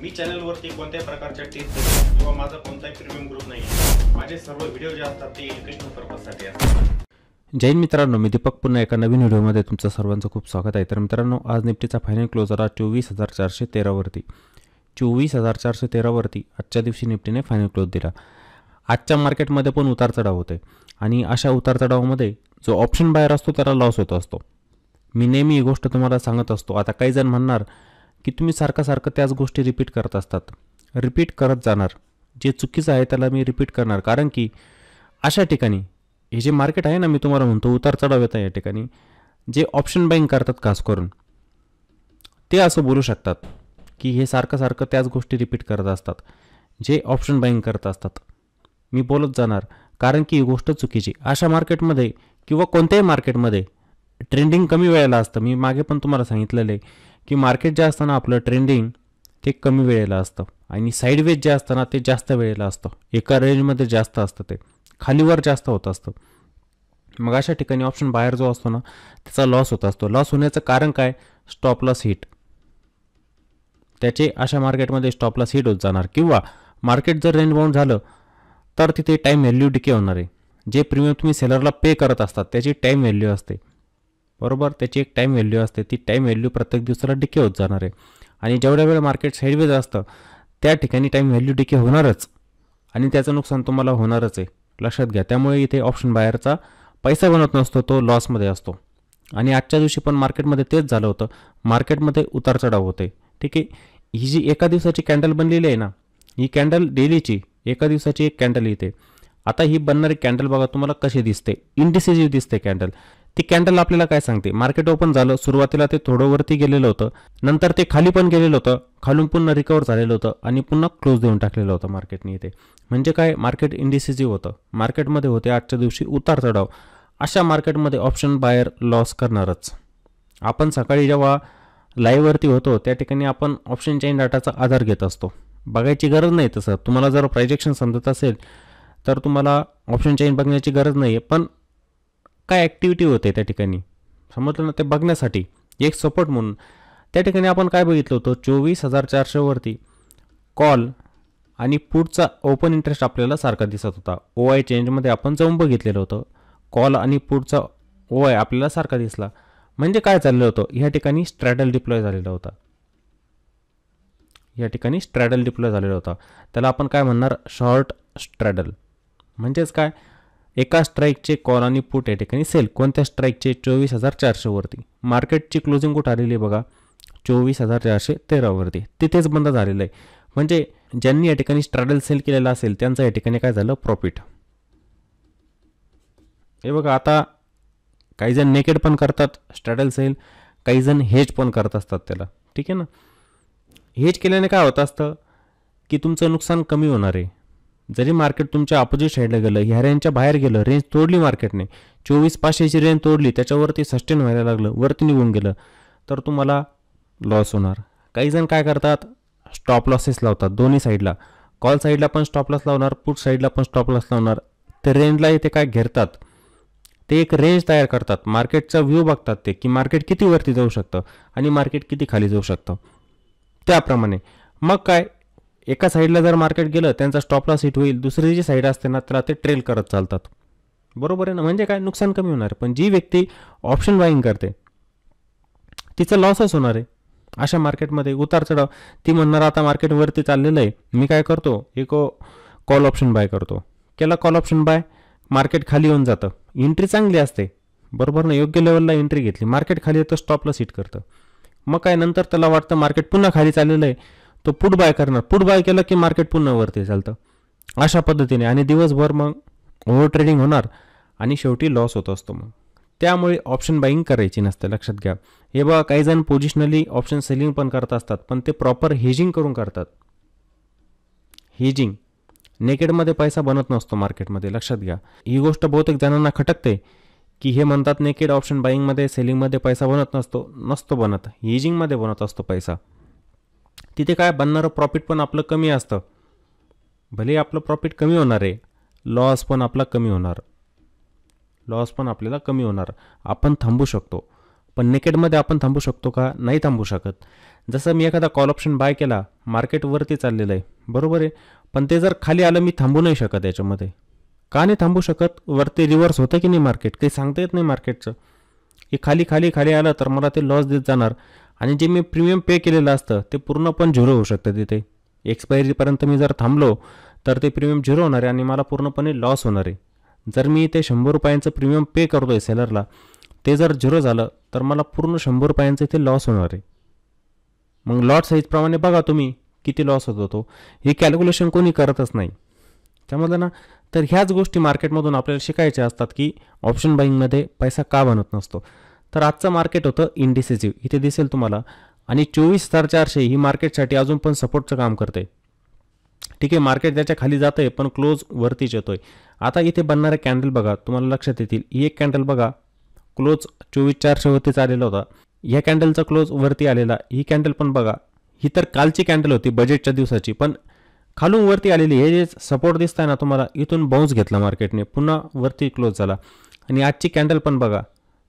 मी चॅनलवरती कोणत्याही प्रकारच्या टिप्स किंवा माझा कोणताही प्रीमियम ग्रुप नाही आहे। माझे सर्व व्हिडिओ जे असतात ते एज्युकेशनल पर्पजसाठी असतात। जय हिंद मित्रांनो, मी दीपक पुन्हा एका नवीन व्हिडिओमध्ये तुमचं सर्वांचं खूप स्वागत आहे। तर मित्रांनो, आज निफ्टीचा फायनल क्लोज आला 24,413 वरती। 24,413 वरती आजच्या दिवशी निफ्टीने फायनल क्लोज दिला। आजच्या मार्केटमध्ये पण उतार चढाव होते आणि अशा उतार चढावामध्ये जो ऑप्शन बायर असतो त्याला लॉस होत असतो। मी नेहमी ही गोष्ट तुम्हाला सांगत असतो। आता काही जण म्हणणार की तुम्ही सारखं त्याच गोष्टी रिपीट करत असतात। रिपीट करत जाणार, जे चुकीचं आहे त्याला मी रिपीट करणार, कारण की अशा ठिकाणी हे जे मार्केट आहे ना, मी तुम्हाला म्हणतो उतार चढाव येत आहे या ठिकाणी, जे ऑप्शन बाईंग करतात खास करून ते असं बोलू शकतात की हे सारखं त्याच गोष्टी रिपीट करत असतात। जे ऑप्शन बाईंग करत असतात मी बोलत जाणार, कारण की ही गोष्ट चुकीची। अशा मार्केटमध्ये किंवा कोणत्याही मार्केटमध्ये ट्रेंडिंग कमी वेळेला असतं। मी मागे पण तुम्हाला सांगितलेलं आहे की मार्केट जे असतं ना आपलं ट्रेंडिंग ते कमी वेळेला असतं आणि साईडवेज जे असतं ना ते जास्त वेळेला असतं। एका रेंजमध्ये जास्त असतं, ते खालीवर जास्त होत असतं। मग अशा ठिकाणी ऑप्शन बाहेर जो असतो ना त्याचा लॉस होत असतो। लॉस होण्याचं कारण काय? Stop loss hit. त्याचे अशा मार्केटमध्ये स्टॉप लॉस हिट होत जाणार, किंवा मार्केट जर रेंज बाउंड झालं तर तिथे टाईम व्हॅल्यू डिके होणार आहे। जे प्रीमियम तुम्ही सेलरला पे करत असतात त्याची टाईम व्हॅल्यू असते, बरोबर? त्याची एक टाईम व्हॅल्यू असते, ती टाईम व्हॅल्यू प्रत्येक दिवसाला डिके होत जाणार आहे। आणि जेवढ्या वेळ मार्केट साईडवेज असतं त्या ठिकाणी टाईम व्हॅल्यू डिके होणारच आणि त्याचं नुकसान तुम्हाला होणारच आहे, लक्षात घ्या। त्यामुळे इथे ऑप्शन बायरचा पैसा बनत नसतो, तो लॉसमध्ये असतो। आणि आजच्या दिवशी पण मार्केटमध्ये तेच झालं होतं। मार्केटमध्ये उतार चढाव होते, ठीक आहे। ही जी एका दिवसाची कॅन्डल बनलेली आहे ना, ही कॅन्डल डेलीची एका दिवसाची एक कॅन्डल येते। आता ही बनणारी कॅन्डल बघा तुम्हाला कशी दिसते, इंडिसिजिव्ह दिसते कॅन्डल। ती कॅन्डल आपल्याला काय सांगते? मार्केट ओपन झालं, सुरुवातीला ते थोडं वरती गेलेलं होतं, नंतर ते खाली पण गेलेलं होतं, खालून पुन्हा रिकवर झालेलं होतं आणि पुन्हा क्लोज देऊन टाकलेलं होतं मार्केटने इथे। म्हणजे काय? मार्केट इंडिसिजिव्ह होतं, मार्केटमध्ये होते आजच्या दिवशी उतार चढाव। अशा मार्केटमध्ये ऑप्शन बायर लॉस करणारच। आपण सकाळी जेव्हा लाईव्हवरती होतो त्या ठिकाणी आपण ऑप्शन चेन डाटाचा आधार घेत असतो, बघायची गरज नाही तसं। तुम्हाला जर प्रायजेक्शन समजत असेल तर तुम्हाला ऑप्शन चेन बघण्याची गरज नाही आहे, पण काय ॲक्टिव्हिटी होते त्या ठिकाणी समजलं ना, ते बघण्यासाठी एक सपोर्ट म्हणून त्या ठिकाणी आपण काय बघितलं होतं? 24,400 वरती कॉल आणि पुटचा ओपन इंटरेस्ट आपल्याला सारखा दिसत होता। OI चेंजमध्ये आपण जाऊन बघितलेलं होतं, कॉल आणि पुटचा OI आपल्याला सारखा दिसला। म्हणजे काय चाललं होतं? ह्या ठिकाणी स्ट्रॅडल डिप्लॉय झालेला होता, या ठिकाणी स्ट्रॅडल डिप्लॉय झालेला होता। त्याला आपण काय म्हणणार? Short Stradale. म्हणजेच काय? एका स्ट्राईकचे कॉल आणि पुट या ठिकाणी सेल। कोणत्या स्ट्राईकचे? 24,400 वरती। मार्केटची क्लोजिंग कुठं आलेली आहे बघा? 24,413 वरती, तिथेच बंद झालेलं आहे। म्हणजे ज्यांनी या ठिकाणी स्ट्रॅडल सेल केलेला असेल त्यांचं या ठिकाणी काय झालं? प्रॉफिट। हे बघा, आता काही जण नेकेड पण करतात स्ट्रॅडल सेल, काही जण हेज पण करत असतात त्याला, ठीक आहे ना। हेज केल्याने काय होत असतं की तुमचं नुकसान कमी होणार आहे। जरी मार्केट तुमच्या अपोजिट साईडला गेलं, ह्या रेंजच्या बाहेर गेलं, रेंज तोडली मार्केटने, 24,500ची रेंज तोडली, त्याच्यावरती सस्टेन व्हायला लागलं, वरती निघून गेलं, तर तुम्हाला लॉस होणार। काही जण काय करतात? स्टॉप लॉसेस लावतात दोन्ही साईडला, कॉल साईडला पण स्टॉप लॉस लावणार, पुट साईडला पण स्टॉप लॉस लावणार। ते रेंजला इथे काय घेरतात? ते एक रेंज तयार करतात, मार्केटचा व्ह्यू बघतात ते की मार्केट किती वरती जाऊ शकतं आणि मार्केट किती खाली जाऊ शकतं, त्याप्रमाणे। मग काय? एका साईडला जर मार्केट गेलं त्यांचा स्टॉप लॉस हिट होईल, दुसरी जी साईड असते ना त्याला ते ट्रेल करत चालतात, बरोबर आहे ना। म्हणजे काय? नुकसान कमी होणार, पण जी व्यक्ती ऑप्शन बाईंग करते तिचं लॉसच होणार आहे। अशा मार्केटमध्ये उतार चढाव, ती म्हणणार आता मार्केट वरती चाललेलं आहे, मी काय करतो? एक कॉल ऑप्शन बाय करतो। केला कॉल ऑप्शन बाय, मार्केट खाली येऊन जातं, एंट्री चांगली असते, बरोबर ना, योग्य लेवलला एंट्री घेतली, मार्केट खाली येतं, स्टॉप लॉस हिट करतं। मग काय? नंतर त्याला वाटतं मार्केट पुन्हा खाली चाललेलं आहे, तो पुट बाय करणार, पुट बाय केलं की मार्केट पुन्हा वरती चालतं, अशा पद्धतीने। आणि दिवसभर मग ओव्हर ट्रेडिंग होणार आणि शेवटी लॉस होत असतो। मग त्यामुळे ऑप्शन बाईंग करायची नसते, लक्षात घ्या। हे बघा, काही जण पोझिशनली ऑप्शन सेलिंग पण करत असतात, पण ते प्रॉपर हेजिंग करून करतात। हेजिंग नेकेडमध्ये पैसा बनत नसतो मार्केटमध्ये, लक्षात घ्या। ही गोष्ट बहुतेक जणांना खटकते की हे म्हणतात नेकेड ऑप्शन बाईंगमध्ये सेलिंगमध्ये पैसा बनत नसतो बनत, हेजिंगमध्ये बनत असतो पैसा। तिथे काय बनणारं प्रॉफिट पण आपलं कमी असतं, भले आपलं प्रॉफिट कमी होणार आहे, लॉस पण आपला कमी होणार, लॉस पण आपल्याला कमी होणार, आपण थांबू शकतो। पण नेकेडमध्ये आपण थांबू शकतो का? नाही थांबू शकत. जसं मी एखादा कॉल ऑप्शन बाय केला, मार्केटवरती चाललेलं आहे, बरोबर आहे, पण ते जर खाली आलं मी थांबू नाही शकत याच्यामध्ये. का नाही थांबू शकत? वरती रिव्हर्स होतं की नाही मार्केट, काही सांगता येत नाही मार्केटचं. हे खाली खाली खाली आलं तर मला ते लॉस देत जाणार आणि जे मी प्रीमियम पे केलेलं असतं ते पूर्ण पण झिरो होऊ शकतं. तिथे एक्सपायरीपर्यंत मी जर थांबलो तर ते प्रीमियम झिरो होणार आहे आणि मला पूर्णपणे लॉस होणार आहे. जर मी ते 100 रुपयांचं प्रीमियम पे करतो आहे सेलरला, ते जर झिरो झालं तर मला पूर्ण 100 रुपयांचं इथे लॉस होणार आहे. मग लॉट साईजप्रमाणे बघा तुम्ही किती लॉस होतो तो. हे कॅल्क्युलेशन कोणी करतच नाही. त्यामध्ये ना, तर ह्याच गोष्टी मार्केटमधून आपल्याला शिकायच्या असतात की ऑप्शन बाईंगमध्ये पैसा का बनत नसतो. तर आजचं मार्केट होतं इंडिसिसिव्ह, इथे दिसेल तुम्हाला, आणि 24,400 ही मार्केटसाठी अजून पण सपोर्टचं काम करते. ठीक आहे, मार्केट त्याच्या खाली जातं आहे पण क्लोज वरतीच येतो आहे. आता इथे बनणारे कॅन्डल बघा, तुम्हाला लक्षात येतील. ही एक कॅन्डल बघा, क्लोज 24,400 वरतीच आलेला होता. ह्या कॅन्डलचा क्लोज वरती आलेला. ही कॅन्डल पण बघा, ही तर कालची कॅन्डल होती बजेटच्या दिवसाची, पण खालून वरती आलेली. हे जे सपोर्ट दिसत आहे ना तुम्हाला, इथून बाउन्स घेतला मार्केटने, पुन्हा वरती क्लोज झाला. आणि आजची कॅन्डल पण बघा,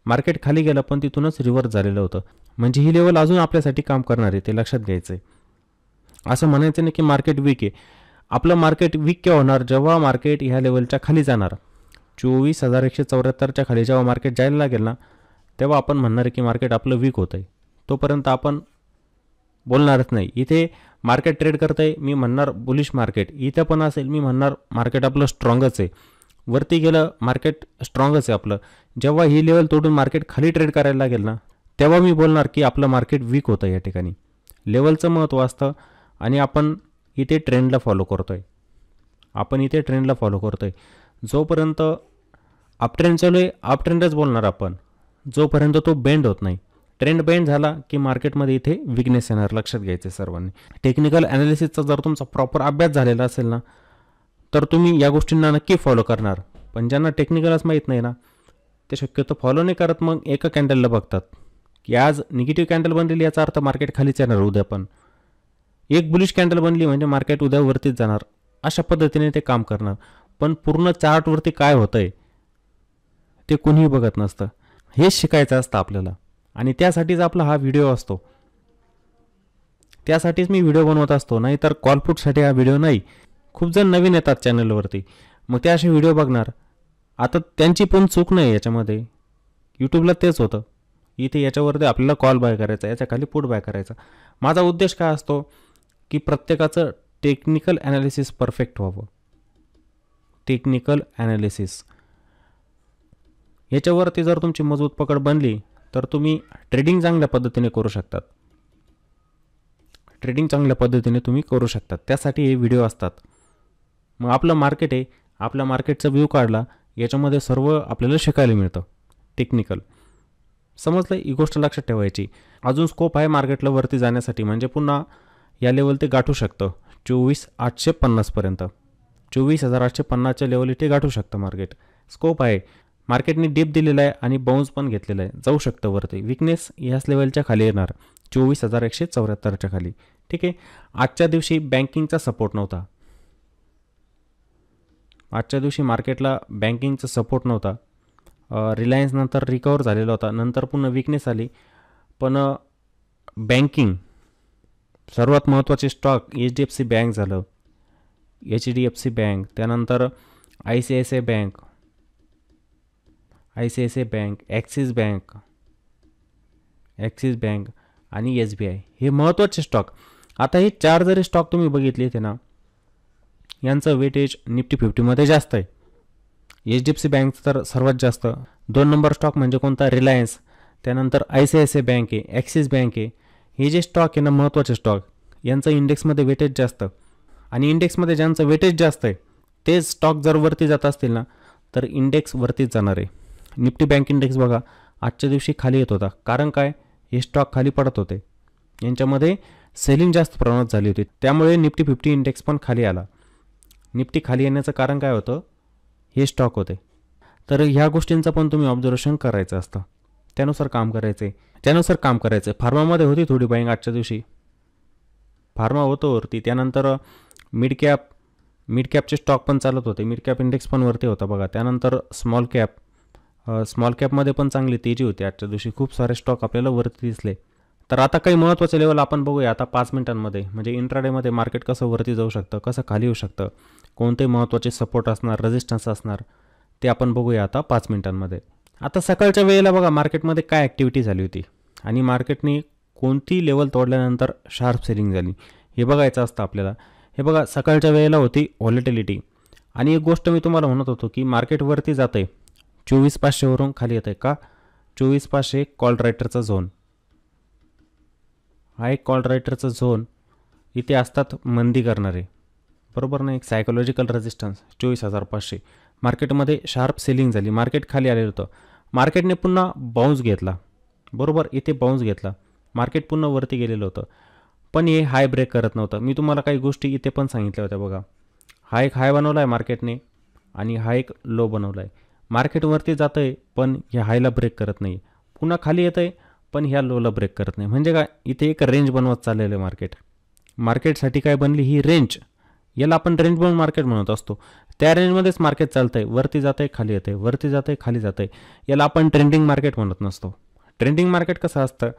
मार्केट खाली गेलं पण तिथूनच रिव्हर्स झालेलं होतं. म्हणजे ही लेवल अजून आपल्यासाठी काम करणार आहे, ते लक्षात घ्यायचं आहे. असं म्हणायचं नाही की मार्केट वीक आहे. आपलं मार्केट वीक केव्हा होणार? जेव्हा मार्केट ह्या लेवलच्या खाली जाणार. 24,174च्या खाली जेव्हा मार्केट जायला लागेल ना, तेव्हा आपण म्हणणार आहे की मार्केट आपलं वीक होतं आहे. तोपर्यंत आपण बोलणारच नाही. इथे मार्केट ट्रेड करत आहे, मी म्हणणार बुलिश मार्केट. इथं पण असेल, मी म्हणणार मार्केट आपलं स्ट्रॉंगच आहे. वरती गेलं मार्केट स्ट्रॉंगच आहे आपलं. जेव्हा ही लेवल तोडून मार्केट खाली ट्रेड करायला लागेल ना, तेव्हा मी बोलणार की आपलं मार्केट वीक होतं. या ठिकाणी लेवलचं महत्त्व असतं आणि आपण इथे ट्रेंडला फॉलो करतो आहे. जोपर्यंत अपट्रेंड चालू आहे, अपट्रेंडच बोलणार आपण, जोपर्यंत तो बेंड होत नाही. ट्रेंड बेंड झाला की मार्केटमध्ये इथे विकनेस येणार, लक्षात घ्यायचं सर्वांनी. टेक्निकल ॲनालिसिसचा जर तुमचा प्रॉपर अभ्यास झालेला असेल ना, तर तुम्ही या गोष्टींना नक्की फॉलो करणार. पण ज्यांना टेक्निकलच माहीत नाही ना, ते शक्यतो फॉलो नाही करत. मग एका कॅन्डलला बघतात की आज निगेटिव्ह कॅन्डल बनलेली, याचा अर्थ मार्केट खालीच येणार उद्या. पण एक बुलिश कॅन्डल बनली म्हणजे मार्केट उद्या वरतीच जाणार. अशा पद्धतीने ते काम करणार. पण पूर्ण चार्टवरती काय होतंय ते कुणीही बघत नसतं. हेच शिकायचं असतं आपल्याला आणि त्यासाठीच आपला हा व्हिडिओ असतो. त्यासाठीच मी व्हिडिओ बनवत असतो, नाहीतर कॉलपुटसाठी हा व्हिडिओ नाही. खूप जण नवीन येतात चॅनलवरती, मग ते असे व्हिडिओ बघणार. आता त्यांची पण चूक नाही याच्यामध्ये. यूट्यूबला तेच होतं. इथे याच्यावरती आपल्याला कॉल बाय करायचा, याच्या खाली पुट बाय करायचा. माझा उद्देश काय असतो की प्रत्येकाचं टेक्निकल ॲनालिसिस परफेक्ट व्हावं. टेक्निकल ॲनालिसिस याच्यावरती जर तुमची मजबूत पकड बनली तर तुम्ही ट्रेडिंग चांगल्या पद्धतीने करू शकतात. त्यासाठी हे व्हिडिओ असतात. मग आपलं मार्केट आहे, आपल्या मार्केटचा व्ह्यू काढला, याच्यामध्ये सर्व आपल्याला शिकायला मिळतं टेक्निकल. समजलं? ही गोष्ट लक्षात ठेवायची. अजून स्कोप आहे मार्केटला वरती जाण्यासाठी, म्हणजे पुन्हा या लेवल ते गाठू शकतं 24,850पर्यंत. 24,850च्या लेवल इथे गाठू शकतं मार्केट. स्कोप आहे. मार्केटने डिप दिलेला आहे आणि बाउन्स पण घेतलेला आहे, जाऊ शकतं वरती. विकनेस याच लेवलच्या खाली येणार, 24,174च्या खाली. ठीक आहे. आजच्या दिवशी बँकिंगचा सपोर्ट नव्हता. मार्केटला बँकिंगचा सपोर्ट नव्हता. रिलायन्स नंतर रिकवर झालेला होता, नंतर पुन्हा विकनेस आली. पण बँकिंग सर्वात महत्त्वाचे स्टॉक HDFC बँक झालं, HDFC बँक, त्यानंतर ICICI बँक, ॲक्सिस बँक आणि SBI, हे महत्त्वाचे स्टॉक. आता हे चार जरी स्टॉक तुम्ही बघितले ते ना, यांचं वेटेज निफ्टी 50मध्ये जास्त आहे. HDFC बँक तर सर्वात जास्त. 2 नंबर स्टॉक म्हणजे कोणता? रिलायन्स. त्यानंतर ICICI बँक आहे, ॲक्सिस बँक आहे. हे जे स्टॉक आहे ना, महत्त्वाचे स्टॉक, यांचं इंडेक्समध्ये वेटेज जास्त. आणि इंडेक्समध्ये ज्यांचं वेटेज जास्त आहे तेच स्टॉक जर वरती जात असतील ना, तर इंडेक्स वरतीच जाणार आहे. निफ्टी बँक इंडेक्स बघा, आजच्या दिवशी खाली येत होता. कारण काय? हे स्टॉक खाली पडत होते, यांच्यामध्ये सेलिंग जास्त प्रमाणात झाली होती, त्यामुळे निफ्टी 50 इंडेक्स पण खाली आला. निफ्टी खाली येण्याचं कारण काय होतं? हे स्टॉक होते. तर ह्या गोष्टींचं पण तुम्ही ऑब्झर्वेशन करायचं असतं, त्यानुसार काम करायचं. फार्मामध्ये होती थोडी बाईंग आजच्या दिवशी, फार्मा होतो वरती. त्यानंतर मिड कॅपचे स्टॉक पण चालत होते, मिड कॅप इंडेक्स पण वरती होता बघा. त्यानंतर स्मॉल कॅप स्मॉल कॅपमध्ये पण चांगली तेजी होती आजच्या दिवशी. खूप सारे स्टॉक आपल्याला वरती दिसले. तर आता काही महत्त्वाचे लेवल आपण बघूया आता 5 मिनिटांमध्ये. म्हणजे इंट्राडेमध्ये मार्केट कसं वरती जाऊ शकतं, कसं खाली येऊ शकतं, कोणते महत्त्वाचे सपोर्ट असणार, रेजिस्टन्स असणार, ते आपण बघूया आता 5 मिनिटांमध्ये. आता सकाळच्या वेळेला बघा मार्केटमध्ये काय ॲक्टिव्हिटी झाली होती आणि मार्केटने कोणती लेवल तोडल्यानंतर शार्प सेलिंग झाली हे बघायचं असतं आपल्याला. हे बघा सकाळच्या वेळेला होती व्हॉलेटिलिटी. आणि एक गोष्ट मी तुम्हाला म्हणत होतो की मार्केटवरती जातं आहे 24,500वरून खाली येतं आहे का. 24,500 कॉल रायटरचा झोन, हा एक कॉल रायटरचा झोन. इथे असतात मंदी करणारे, बरोबर ना. एक सायकोलॉजिकल रेजिस्टन्स 24,500. मार्केटमध्ये शार्प सेलिंग झाली, मार्केट खाली आलेलं होतं. मार्केटने पुन्हा बाउन्स घेतला, बरोबर. इथे बाउन्स घेतला, मार्केट पुन्हा वरती गेलेलं होतं. पण हे हाय ब्रेक करत नव्हतं. मी तुम्हाला काही गोष्टी इथे पण सांगितल्या होत्या बघा. हा एक हाय बनवला आहे मार्केटने आणि हा एक लो बनवला आहे. मार्केटवरती जातं आहे पण ह्या हायला ब्रेक करत नाही. पुन्हा खाली येतं आहे पण ह्या लोला ब्रेक करत नाही. म्हणजे काय, इथे एक रेंज बनवत चाललेलं आहे मार्केट. मार्केटसाठी काय बनली ही रेंज, याला आपण रेंज बाउंड मार्केट म्हणत असतो. त्या रेंजमध्येच मार्केट चालतं आहे, वरती जातं आहे खाली येतं आहे, वरती जातं आहे खाली जातं आहे. याला आपण ट्रेंडिंग मार्केट म्हणत नसतो. ट्रेंडिंग मार्केट कसं असतं,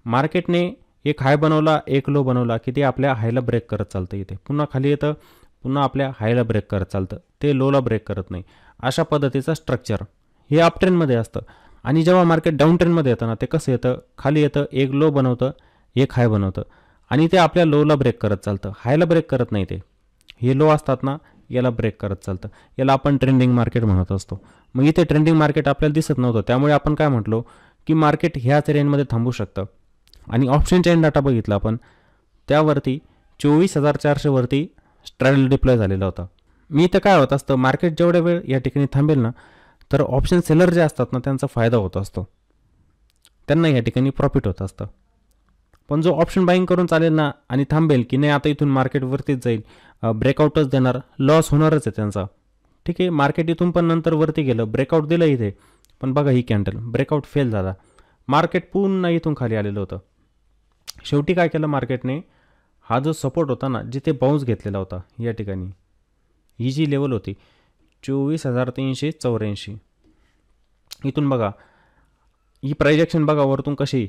मार्केटने एक हाय बनवला, एक लो बनवला की ते आपल्या हायला ब्रेक करत चालतं. इथे पुन्हा खाली येतं, पुन्हा आपल्या हायला ब्रेक करत चालतं, ते लोला ब्रेक करत नाही. अशा पद्धतीचं स्ट्रक्चर हे अप ट्रेंडमध्ये असतं. आणि जेव्हा मार्केट डाऊन ट्रेंडमध्ये येतं ना, ते कसं येतं, खाली येतं, एक लो बनवतं, एक हाय बनवतं आणि ते आपल्या लोला ब्रेक करत चालतं, हायला ब्रेक करत नाही. ते हे लो असतात ना, याला ब्रेक करत चालतं. याला आपण ट्रेंडिंग मार्केट म्हणत असतो. मग इथे ट्रेंडिंग मार्केट आपल्याला दिसत नव्हतं, त्यामुळे आपण काय म्हटलो की मार्केट ह्याच रेंजमध्ये थांबू शकतं. आणि ऑप्शन चेन डाटा बघितला आपण, त्यावरती 24,400वरती स्ट्रॅडल डिप्लॉय झालेला होता. मी इथं काय होत असतं, मार्केट जेवढ्या वेळ या ठिकाणी थांबेल ना, तर ऑप्शन सेलर जे असतात ना त्यांचा फायदा होत असतो, त्यांना या ठिकाणी प्रॉफिट होत असतं. पण जो ऑप्शन बाईंग करून चालेल ना आणि थांबेल की नाही आता इथून मार्केटवरतीच जाईल, ब्रेकआउटच देणार, लॉस होणारच आहे त्यांचा. ठीक आहे, मार्केट इथून पण नंतर वरती गेलं, ब्रेकआउट दिलं इथे, पण बघा ही कॅन्डल ब्रेकआउट फेल झाला, मार्केट पुन्हा इथून खाली आलेलं होतं. शेवटी काय केलं मार्केटने, हा जो सपोर्ट होता ना, जिथे बाउन्स घेतलेला होता या ठिकाणी, ही जी लेवल होती 24,384, इथून बघा ही प्राइजेक्शन बघा वरतून कशी,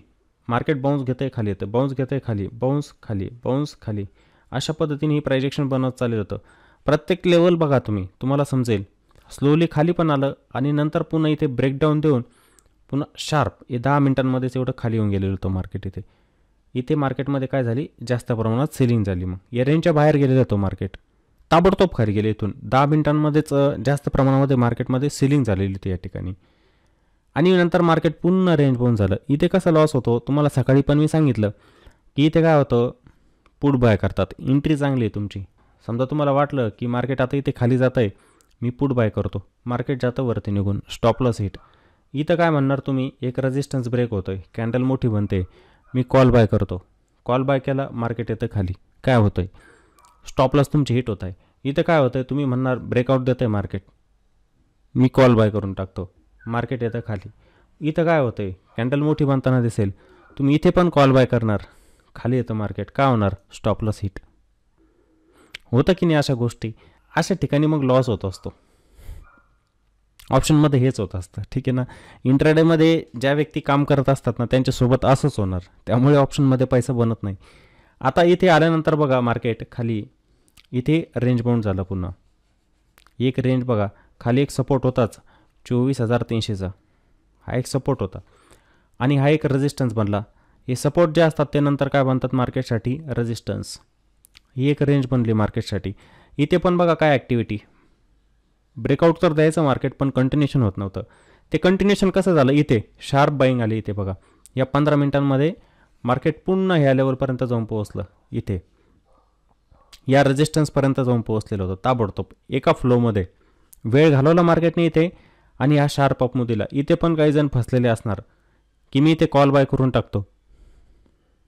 मार्केट बाउन्स घेतं आहे खाली येतं, बाउन्स घेतं आहे खाली, बाउन्स खाली, बाउन्स खाली, अशा पद्धतीने ही प्राइजेक्शन बनवत चाललं होतं. प्रत्येक लेवल बघा तुम्ही, तुम्हाला समजेल. स्लोली खाली पण आलं आणि नंतर पुन्हा इथे ब्रेकडाऊन देऊन पुन्हा शार्प 10 मिनिटांमध्येच एवढं खाली येऊन गेलेलं होतं मार्केट. इथे मार्केटमध्ये काय झाली, जास्त प्रमाणात सेलिंग झाली. मग या रेंजच्या बाहेर गेलेलं होतं मार्केट, ताबडतोब खाली गेले. इथून 10 मिनिटांमध्येच जास्त प्रमाणामध्ये मार्केटमध्ये सेलिंग झालेली होती या ठिकाणी. आणि नंतर मार्केट पुन्हा रेंज बाउंड झालं. इथे कसा लॉस होतो तुम्हाला सकाळी पण मी सांगितलं की इथे काय होतं, पुट बाय करतात. एंट्री चांगली आहे तुमची. समजा तुम्हाला वाटलं की मार्केट आता इथे खाली जातं आहे, मी पुट बाय करतो, मार्केट जातं वरती निघून, स्टॉप लॉस हिट. इथं काय म्हणणार तुम्ही, एक रेजिस्टन्स ब्रेक होतो आहे, कॅन्डल मोठी बनते, मी कॉल बाय करतो. कॉल बाय केला, मार्केट येतं खाली, काय होतं आहे, स्टॉप लॉस तुमची हिट होत आहे. इथं काय होतं आहे, तुम्ही म्हणणार ब्रेकआउट देतं आहे मार्केट, मी कॉल बाय करून टाकतो, मार्केट येतं खाली. इथं काय होतं आहे, कॅन्डल मोठी बनताना दिसेल, तुम्ही इथे पण कॉल बाय करणार, खाली येतं मार्केट, काय होणार, स्टॉप लॉस हिट होतं की नाही. अशा गोष्टी, अशा ठिकाणी मग लॉस होत असतो. ऑप्शनमध्ये हेच होत असतं, ठीक आहे ना. इंट्राडेमध्ये ज्या व्यक्ती काम करत असतात ना त्यांच्यासोबत असंच होणार, त्यामुळे ऑप्शनमध्ये पैसा बनत नाही. आता इथे आल्यानंतर बघा मार्केट खाली, इथे रेंज बाउंड झालं पुन्हा. एक रेंज बघा, खाली एक सपोर्ट होताच 24,300चा, हा एक सपोर्ट होता आणि हा एक रेजिस्टन्स बनला. हे सपोर्ट जे असतात ते नंतर काय बनतात मार्केटसाठी, रेजिस्टन्स. ही एक रेंज बनली मार्केटसाठी. इथे पण बघा काय ॲक्टिव्हिटी, ब्रेकआउट तर द्यायचं मार्केट पण कंटिन्युएशन होत नव्हतं. ते कंटिन्युएशन कसं झालं, इथे शार्प बाईंग आली. इथे बघा या 15 मिनिटांमध्ये मार्केट पुन्हा ह्या लेवलपर्यंत जाऊन पोहोचलं, इथे या रेजिस्टन्सपर्यंत जाऊन पोहोचलेलं होतं ताबडतोब एका फ्लोमध्ये. वेळ घालवला मार्केटने इथे आणि हा शार्प अप दिला. इथे पण काही जण फसलेले असणार की मी इथे कॉल बाय करून टाकतो,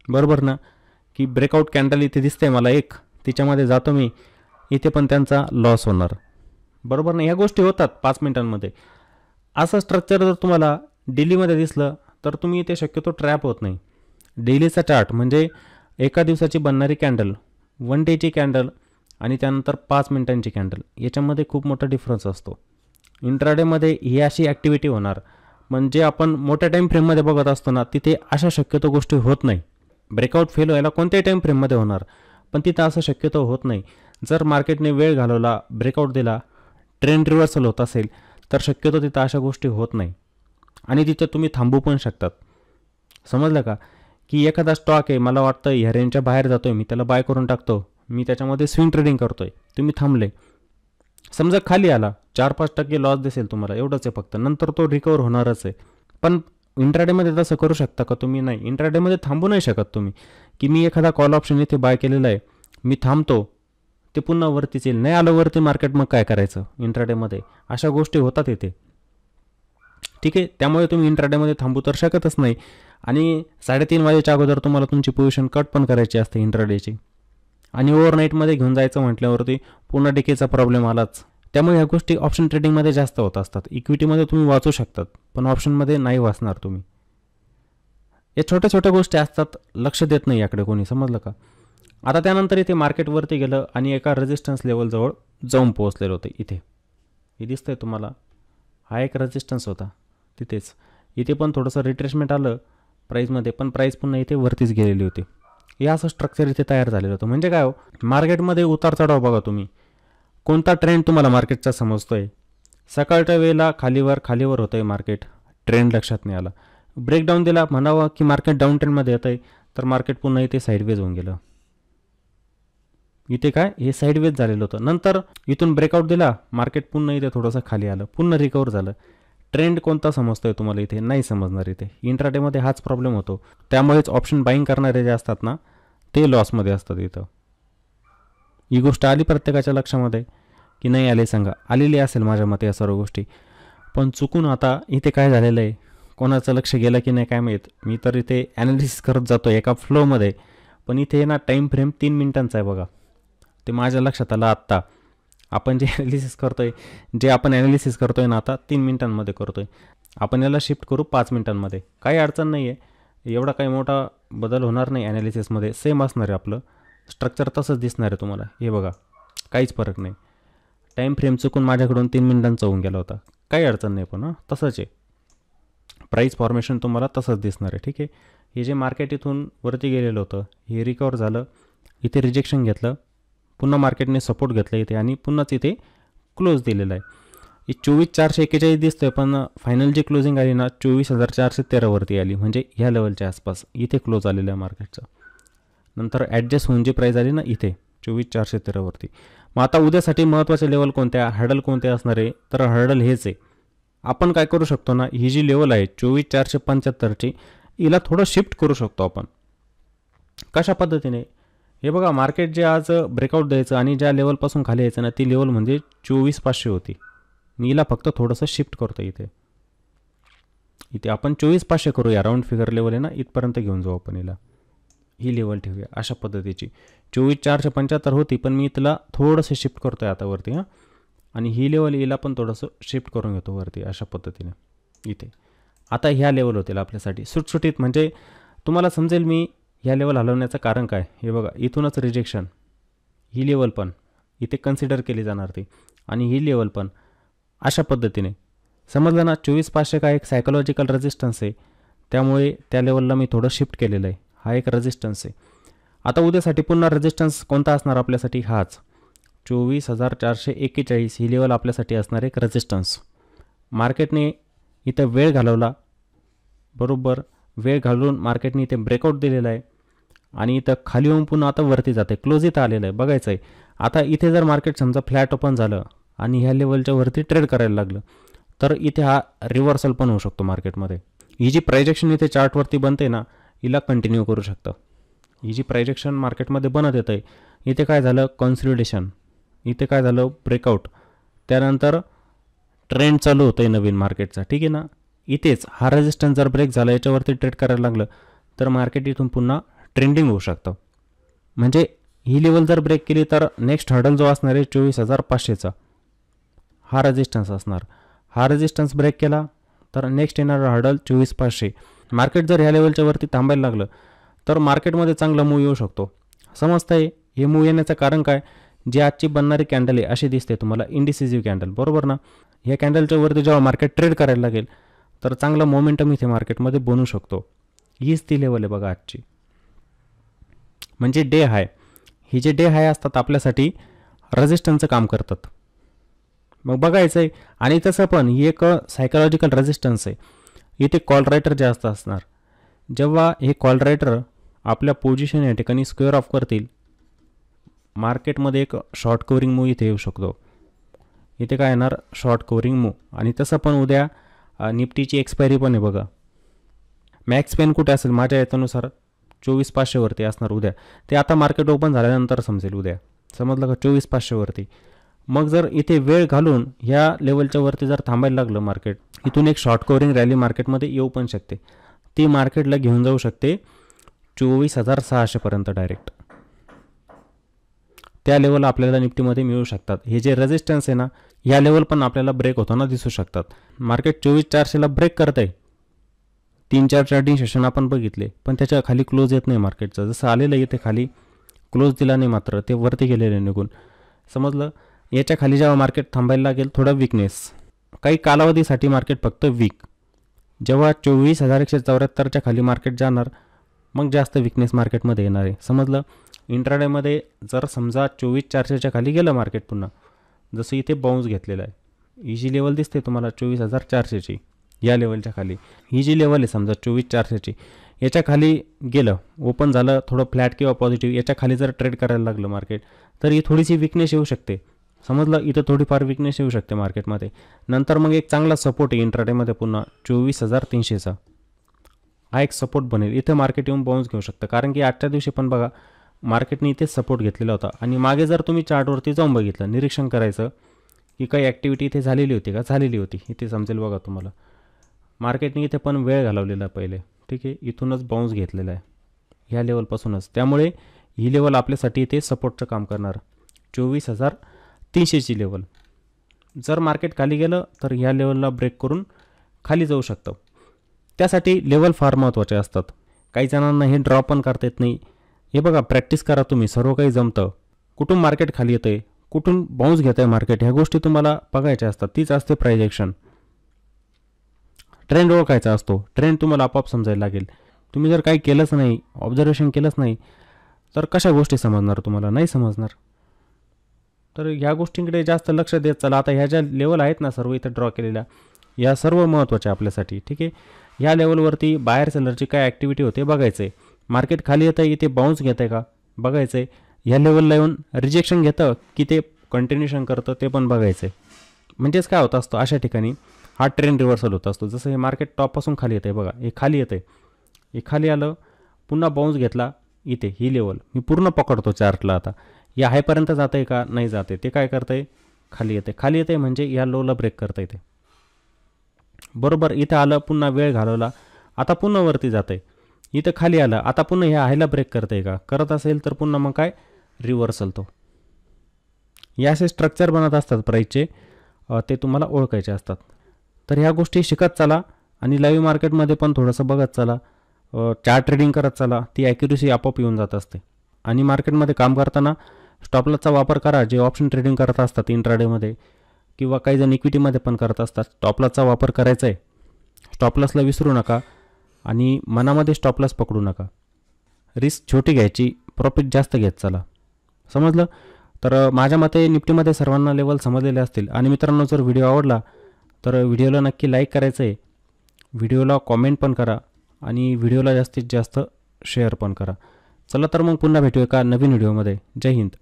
बरोबर ना, की ब्रेकआउट कॅन्डल इथे दिसते मला एक, तिच्यामध्ये जातो मी, इथे पण त्यांचा लॉस होणार, बरोबर ना. ह्या गोष्टी होतात 5 मिनिटांमध्ये. असं स्ट्रक्चर जर तुम्हाला डेलीमध्ये दिसलं तर तुम्ही इथे शक्यतो ट्रॅप होत नाही. डेलीचा चार्ट म्हणजे एका दिवसाची बनणारी कॅन्डल, 1 डेची कॅन्डल आणि त्यानंतर 5 मिनिटांची कॅन्डल, याच्यामध्ये खूप मोठा डिफरन्स असतो. इंट्राडेमध्ये ही अशी ॲक्टिव्हिटी होणार म्हणजे आपण मोठ्या टाईम फ्रेममध्ये बघत असतो ना, तिथे अशा शक्यतो गोष्टी होत नाही. ब्रेकआउट फेल व्हायला कोणत्याही टाईम फ्रेममध्ये होणार, पण तिथं असं शक्यतो होत नाही. जर मार्केटने वेळ घालवला, ब्रेकआउट दिला, ट्रेंड रिव्हर्सल होत असेल, तर शक्यतो तिथं अशा गोष्टी होत नाही आणि तिथं तुम्ही थांबू पण शकतात. समजलं का? की एखादा स्टॉक आहे, मला वाटतं ह्या रेंजच्या बाहेर जातोय, मी त्याला बाय करून टाकतो, मी त्याच्यामध्ये स्विंग ट्रेडिंग करतोय, तुम्ही थांबले, समजा खाली आला, 4-5% लॉस दिसेल तुम्हाला, एवढंच आहे फक्त, नंतर तो रिकवर होणारच आहे. पण इंट्राडेमध्ये तसं करू शकता का तुम्ही? नाही. इंट्राडेमध्ये थांबू नाही शकत तुम्ही, की मी एखादा कॉल ऑप्शन इथे बाय केलेला आहे, मी थांबतो, ते पुन्हा वरतीच येईल, नाही आलं वरती मार्केट, मग काय करायचं? इंट्राडेमध्ये अशा गोष्टी होतात इथे, ठीक आहे. त्यामुळे तुम्ही इंट्राडेमध्ये थांबू तर शकतच नाही आणि 3:30 वाजेच्या अगोदर तुम्हाला तुमची पोझिशन कट पण करायची असते इंट्राडेची आणि ओव्हरनाईटमध्ये घेऊन जायचं म्हटल्यावरती पुन्हा डिकेचा प्रॉब्लेम आलाच. त्यामुळे ह्या गोष्टी ऑप्शन ट्रेडिंगमध्ये जास्त होत असतात. इक्विटीमध्ये तुम्ही वाचू शकतात, पण ऑप्शनमध्ये नाही वाचणार तुम्ही. या छोट्या छोट्या गोष्टी असतात, लक्ष देत नाही याकडे कोणी, समजलं का? आता त्यानंतर इथे मार्केटवरती गेलं आणि एका रेजिस्टन्स लेवलजवळ जाऊन पोहोचलेलं होतं. हे दिसतंय तुम्हाला, हा एक रेजिस्टन्स होता तिथेच. इथे पण थोडंसं रिट्रेसमेंट आलं प्राईजमध्ये, पण प्राईस पुन्हा इथे वरतीच गेलेली होती. हे असं स्ट्रक्चर इथे तयार झालेलं होतं. म्हणजे काय हो, मार्केटमध्ये उतार चढाव बघा तुम्ही, कोणता ट्रेंड तुम्हाला मार्केटचा समजतोय. सकाळच्या वेळेला खालीवर होतं आहे मार्केट, ट्रेंड लक्षात नाही आला, ब्रेकडाऊन दिला म्हणावं की मार्केट डाऊन ट्रेंडमध्ये येतं आहे, तर मार्केट पुन्हा इथे साईडवेज होऊन गेलं. इथे काय, हे साईडवेज झालेलं होतं. नंतर इथून ब्रेकआउट दिला, मार्केट पुन्हा इथे थोडंसं खाली आलं, पुन्हा रिकवर झालं. ट्रेंड कोणता समजतोय तुम्हाला इथे? नाही समजणार इथे. इंट्राडेमध्ये हाच प्रॉब्लेम होतो. त्यामुळेच ऑप्शन बाईंग करणारे जे असतात ना, ते लॉसमध्ये असतात इथं. ही गोष्ट आली प्रत्येकाच्या लक्षामध्ये की नाही आली? सांगा. आलेली असेल माझ्या मते या सर्व गोष्टी, पण चुकून आता इथे काय झालेलं आहे, कोणाचं लक्ष गेलं की नाही काय माहीत. मी तर इथे ॲनालिसिस करत जातो एका फ्लोमध्ये, पण इथे ना टाईम फ्रेम 3 मिनिटांचा आहे बघा. ते माझ्या लक्षात आलं आत्ता. आपण जे आपण ॲनालिसिस करतोय ना आता 3 मिनिटांमध्ये करतोय. आपण याला शिफ्ट करू 5 मिनिटांमध्ये, काही अडचण नाही आहे. एवढा काही मोठा बदल होणार नाही ॲनालिसिसमध्ये, सेम असणार आहे आपलं स्ट्रक्चर, तसंच दिसणार आहे तुम्हाला. हे बघा, काहीच फरक नाही. टाईम फ्रेम चुकून माझ्याकडून 3 मिनिटांचा होऊन गेला होता, काही अडचण नाही. पण तसंच आहे, प्राईस फॉर्मेशन तुम्हाला तसंच दिसणार आहे, ठीक आहे. हे जे मार्केट इथून वरती गेलेलं होतं, हे रिकवर झालं, इथे रिजेक्शन घेतलं, पुन्हा मार्केटने सपोर्ट घेतला इथे आणि पुन्हाच इथे क्लोज दिलेला आहे. 24,441 दिसतोय, पण फायनल जी क्लोजिंग आली ना 24,413 वरती आली, म्हणजे ह्या लेवलच्या आसपास इथे क्लोज आलेलं आहे मार्केटचं. नंतर ॲडजस्ट होऊन जी प्राईस आली ना इथे 24,413 वरती. मग आता उद्यासाठी महत्त्वाचे लेवल कोणत्या, हर्डल कोणते असणार आहे? तर हर्डल हेच आहे. आपण काय करू शकतो ना, ही जी लेवल आहे 24,475ची, हिला थोडं शिफ्ट करू शकतो आपण. कशा पद्धतीने? हे बघा, मार्केट जे आज ब्रेकआउट द्यायचं आणि ज्या लेवलपासून खाली यायचं ना, ती लेवल म्हणजे 24,500 होती. मी हिला फक्त थोडंसं शिफ्ट करतो इथे आपण 24,500 करूया, राऊंड फिगर लेवल आहे ना, इथपर्यंत घेऊन जाऊ आपण हिला. ही लेवल ठेवूया अशा पद्धतीची. 24,475 होती, पण मी तिला थोडंसं शिफ्ट करतो आहे आता वरती हां, आणि ही लेवल हिला पण थोडंसं शिफ्ट करून घेतो वरती अशा पद्धतीने इथे. आता ह्या लेवल होतील आपल्यासाठी सुटसुटीत, म्हणजे तुम्हाला समजेल मी ह्या लेवल हलवण्याचं कारण काय. हे बघा, इथूनच रिजेक्शन, ही लेवल पण इथे कन्सिडर केली जाणार ती, आणि ही लेवल पण अशा पद्धतीने. समजलं ना? 24,500 का एक सायकोलॉजिकल रेजिस्टन्स आहे, त्यामुळे त्या लेवलला मी थोडं शिफ्ट केलेलं आहे. हा एक रेजिस्टन्स आहे. आता उद्यासाठी पुन्हा रेजिस्टन्स कोणता असणार आपल्यासाठी? हाच 24,441 ही लेवल आपल्यासाठी असणार एक रेजिस्टन्स. मार्केटने इथं वेळ घालवला, बरोबर वेळ घालवून मार्केटने इथे ब्रेकआउट दिलेला आहे आणि इथं खाली होऊन पुन्हा आता वरती जाते, क्लोज इथं आलेलं आहे, बघायचं आहे. आता इथे जर मार्केट समजा फ्लॅट ओपन झालं आणि ह्या लेवलच्या वरती ट्रेड करायला लागलं, तर इथे हा रिव्हर्सल पण होऊ शकतो मार्केटमध्ये. ही जी प्रायजेक्शन इथे चार्टवरती बनते ना, हिला कंटिन्यू करू शकतं. ही जी प्रायजेक्शन मार्केटमध्ये बनत येतं आहे, इथे काय झालं, कॉन्सॉलिडेशन, इथे काय झालं, ब्रेकआउट, त्यानंतर ट्रेंड चालू होतं आहे नवीन मार्केटचा, ठीक आहे ना. इथेच हा रेजिस्टन्स जर ब्रेक झाला, याच्यावरती ट्रेड करायला लागलं, तर मार्केट इथून पुन्हा ट्रेंडिंग होऊ शकतं. म्हणजे ही लेवल जर ब्रेक केली, तर नेक्स्ट हर्डल जो असणार आहे 24,500चा, हा रेजिस्टन्स असणार. हा रेजिस्टन्स ब्रेक केला तर नेक्स्ट येणारा हर्डल 24,500. मार्केट जर ह्या लेवलच्या वरती थांबायला लागलं, तर मार्केटमध्ये चांगला मूव येऊ शकतो. समजतंय? हे मूव येण्याचं कारण काय? जी आजची बनणारी कॅन्डल आहे अशी दिसते तुम्हाला, इंडिसिसिव्ह कॅन्डल, बरोबर ना. ह्या कॅन्डलच्या वरती जेव्हा मार्केट ट्रेड करायला लागेल, तर चांगला मोमेंटम इथे मार्केटमध्ये बनू शकतो. हीच ती लेवल आहे बघा आजची, म्हणजे डे हाय. ही जे डे हाय असतात आपल्यासाठी रेजिस्टन्सचं काम करतात. मग बघायचं आहे. आणि तसं पण ही एक सायकोलॉजिकल रेजिस्टन्स आहे. इथे कॉल रायटर जास्त असणार. जेव्हा हे कॉल रायटर आपल्या पोझिशन या ठिकाणी स्क्वेअर ऑफ करतील, मार्केटमध्ये एक शॉर्ट कवरिंग मूव इथे येऊ शकतो. इथे काय येणार, शॉर्ट कवरिंग मूव. आणि तसं पण उद्या निफ्टीची एक्सपायरी पण आहे बघा. मॅक्स पेन कुठे असेल माझ्या याच्यानुसार 24,500 वरती असणार उद्या. ते आता मार्केट ओपन झाल्यानंतर समजेल उद्या, समजलं का, 24,500 वरती. मग जर इथे वेळ घालून ह्या लेवलच्या वरती जर थांबायला लागलं मार्केट, इथून एक शॉर्ट कवरिंग रॅली मार्केटमध्ये येऊ पण शकते. ती मार्केटला घेऊन जाऊ शकते 24,600 पर्यंत डायरेक्ट. त्या लेवल आपल्याला निफ्टीमध्ये मिळू शकतात. हे जे रेजिस्टन्स आहे ना, या लेवल पण आपल्याला ब्रेक होताना दिसू शकतात. मार्केट 24,400ला ब्रेक करत आहे. 3-4 ट्रेडिंग सेशन आपण बघितले, पण त्याच्या खाली क्लोज येत नाही मार्केटचं. जसं आलेलं इथे खाली क्लोज दिला नाही, मात्र ते वरती गेलेले निघून, समजलं. याच्या खाली जेव्हा मार्केट थांबायला लागेल, थोडा विकनेस, काही कालावधीसाठी मार्केट फक्त वीक. जेव्हा 24,174च्या खाली मार्केट जाणार, मग जास्त विकनेस मार्केटमध्ये येणार आहे, समजलं. इंट्राडेमध्ये जर समजा 24,400च्या खाली गेलं मार्केट पुन्हा, जसं इथे बाउन्स घेतलेला आहे, ही जी लेवल दिसते तुम्हाला 24,400ची, या लेवलच्या खाली ही जी लेवल आहे समजा 24,400ची, याच्या खाली गेलं, ओपन झालं थोडं फ्लॅट किंवा पॉझिटिव्ह, याच्या खाली जर ट्रेड करायला लागलं मार्केट, तर ही थोडीशी विकनेस येऊ शकते, समजलं. इथं थोडीफार विकनेस येऊ शकते मार्केटमध्ये. नंतर मग एक चांगला सपोर्ट आहे इंट्राडेमध्ये पुन्हा 24,300चा, हा एक सपोर्ट बनेल. इथे मार्केट येऊन बाउन्स घेऊ शकतं, कारण की आजच्या दिवशी पण बघा मार्केटने इथेच सपोर्ट घेतलेला होता. आणि मागे जर तुम्ही चार्टवरती जाऊन बघितलं, निरीक्षण करायचं की काही ॲक्टिव्हिटी इथे झालेली होती का, झालेली होती, इथे समजेल बघा तुम्हाला. मार्केटने इथे पण वेळ घालवलेला पहिले, ठीक आहे. इथूनच बाउन्स घेतलेला आहे ह्या लेवलपासूनच. त्यामुळे ही लेवल आपल्यासाठी इथे सपोर्टचं काम करणार, 24,300ची लेवल. जर मार्केट खाली गेलं तर ह्या लेवलला ब्रेक करून खाली जाऊ शकतं. त्यासाठी लेवल फार महत्त्वाचे असतात. काही जणांना हे ड्रॉप पण करता येत नाही. हे बघा, प्रॅक्टिस करा तुम्ही, सर्व काही जमतं. कुठून मार्केट खाली येतं आहे, कुठून बाउन्स घेतं आहे मार्केट, ह्या गोष्टी तुम्हाला बघायच्या असतात. तीच असते प्राइस ॲक्शन. ट्रेंड ओळखायचा असतो, ट्रेंड तुम्हाला आपोआप समजायला लागेल. तुम्ही जर काही केलंच नाही, ऑब्झर्वेशन केलंच नाही, तर कशा गोष्टी समजणार तुम्हाला, नाही समजणार. तर ह्या गोष्टींकडे जास्त लक्ष देत चला. आता ह्या ज्या लेवल आहेत ना सर्व इथं ड्रॉ केलेल्या, या सर्व महत्त्वाच्या आपल्यासाठी, ठीक आहे. ह्या लेवलवरती बायर सेलरची काय ॲक्टिव्हिटी होते बघायचं आहे. मार्केट खाली येतं आहे, इथे बाउन्स घेतं आहे का बघायचं आहे. ह्या लेवलला येऊन रिजेक्शन घेतं की ते कंटिन्युएशन करतं ते पण बघायचं आहे. म्हणजेच काय होत असतं अशा ठिकाणी, हा ट्रेंड रिव्हर्सल होत असतो. जसं हे मार्केट टॉपपासून खाली येतं आहे बघा, हे खाली येतं आहे, हे खाली आलं, पुन्हा बाउन्स घेतला, इथे ही लेवल मी पूर्ण पकडतो चार्टला. आता या हायपर्यंत जातं आहे का, नाही जाते, ते काय करतं आहे, खाली येते. खाली येते म्हणजे या लोला ब्रेक करता येते, बरोबर. इथं आलं, पुन्हा वेळ घालवला, आता पुन्हा वरती जातं आहे. इथं खाली आलं, आता पुन्हा ह्या हायला ब्रेक करतं आहे का, करत असेल तर पुन्हा मग काय रिव्हर्सल. तो या असे स्ट्रक्चर बनत असतात प्राईसचे, ते तुम्हाला ओळखायचे असतात. तर ह्या गोष्टी शिकत चला आणि लाईव्ह मार्केटमध्ये पण थोडंसं बघत चला, चार्ट ट्रेडिंग करत चला. ती ॲक्युरेसी आपोआप येऊन जात असते. आणि मार्केटमध्ये काम करताना स्टॉपलॉसचा वापर करा. जे ऑप्शन ट्रेडिंग करत असतात इंट्राडेमध्ये किंवा काही जण इक्विटीमध्ये पण करत असतात, स्टॉपलॉसचा वापर करायचा आहे. स्टॉपलॉसला विसरू नका आणि मनामध्ये स्टॉपलॉस पकडू नका. रिस्क छोटी घ्यायची, प्रॉफिट जास्त घेत चला, समजलं. तर माझ्या मते निफ्टीमध्ये सर्वांना लेवल समजलेले असतील. आणि मित्रांनो, जर व्हिडिओ आवडला तर व्हिडिओला नक्की लाईक करायचं आहे, व्हिडिओला कॉमेंट पण करा आणि व्हिडिओला जास्तीत जास्त शेअर पण करा. चला तर मग पुन्हा भेटू एका नवीन व्हिडिओमध्ये. जय हिंद.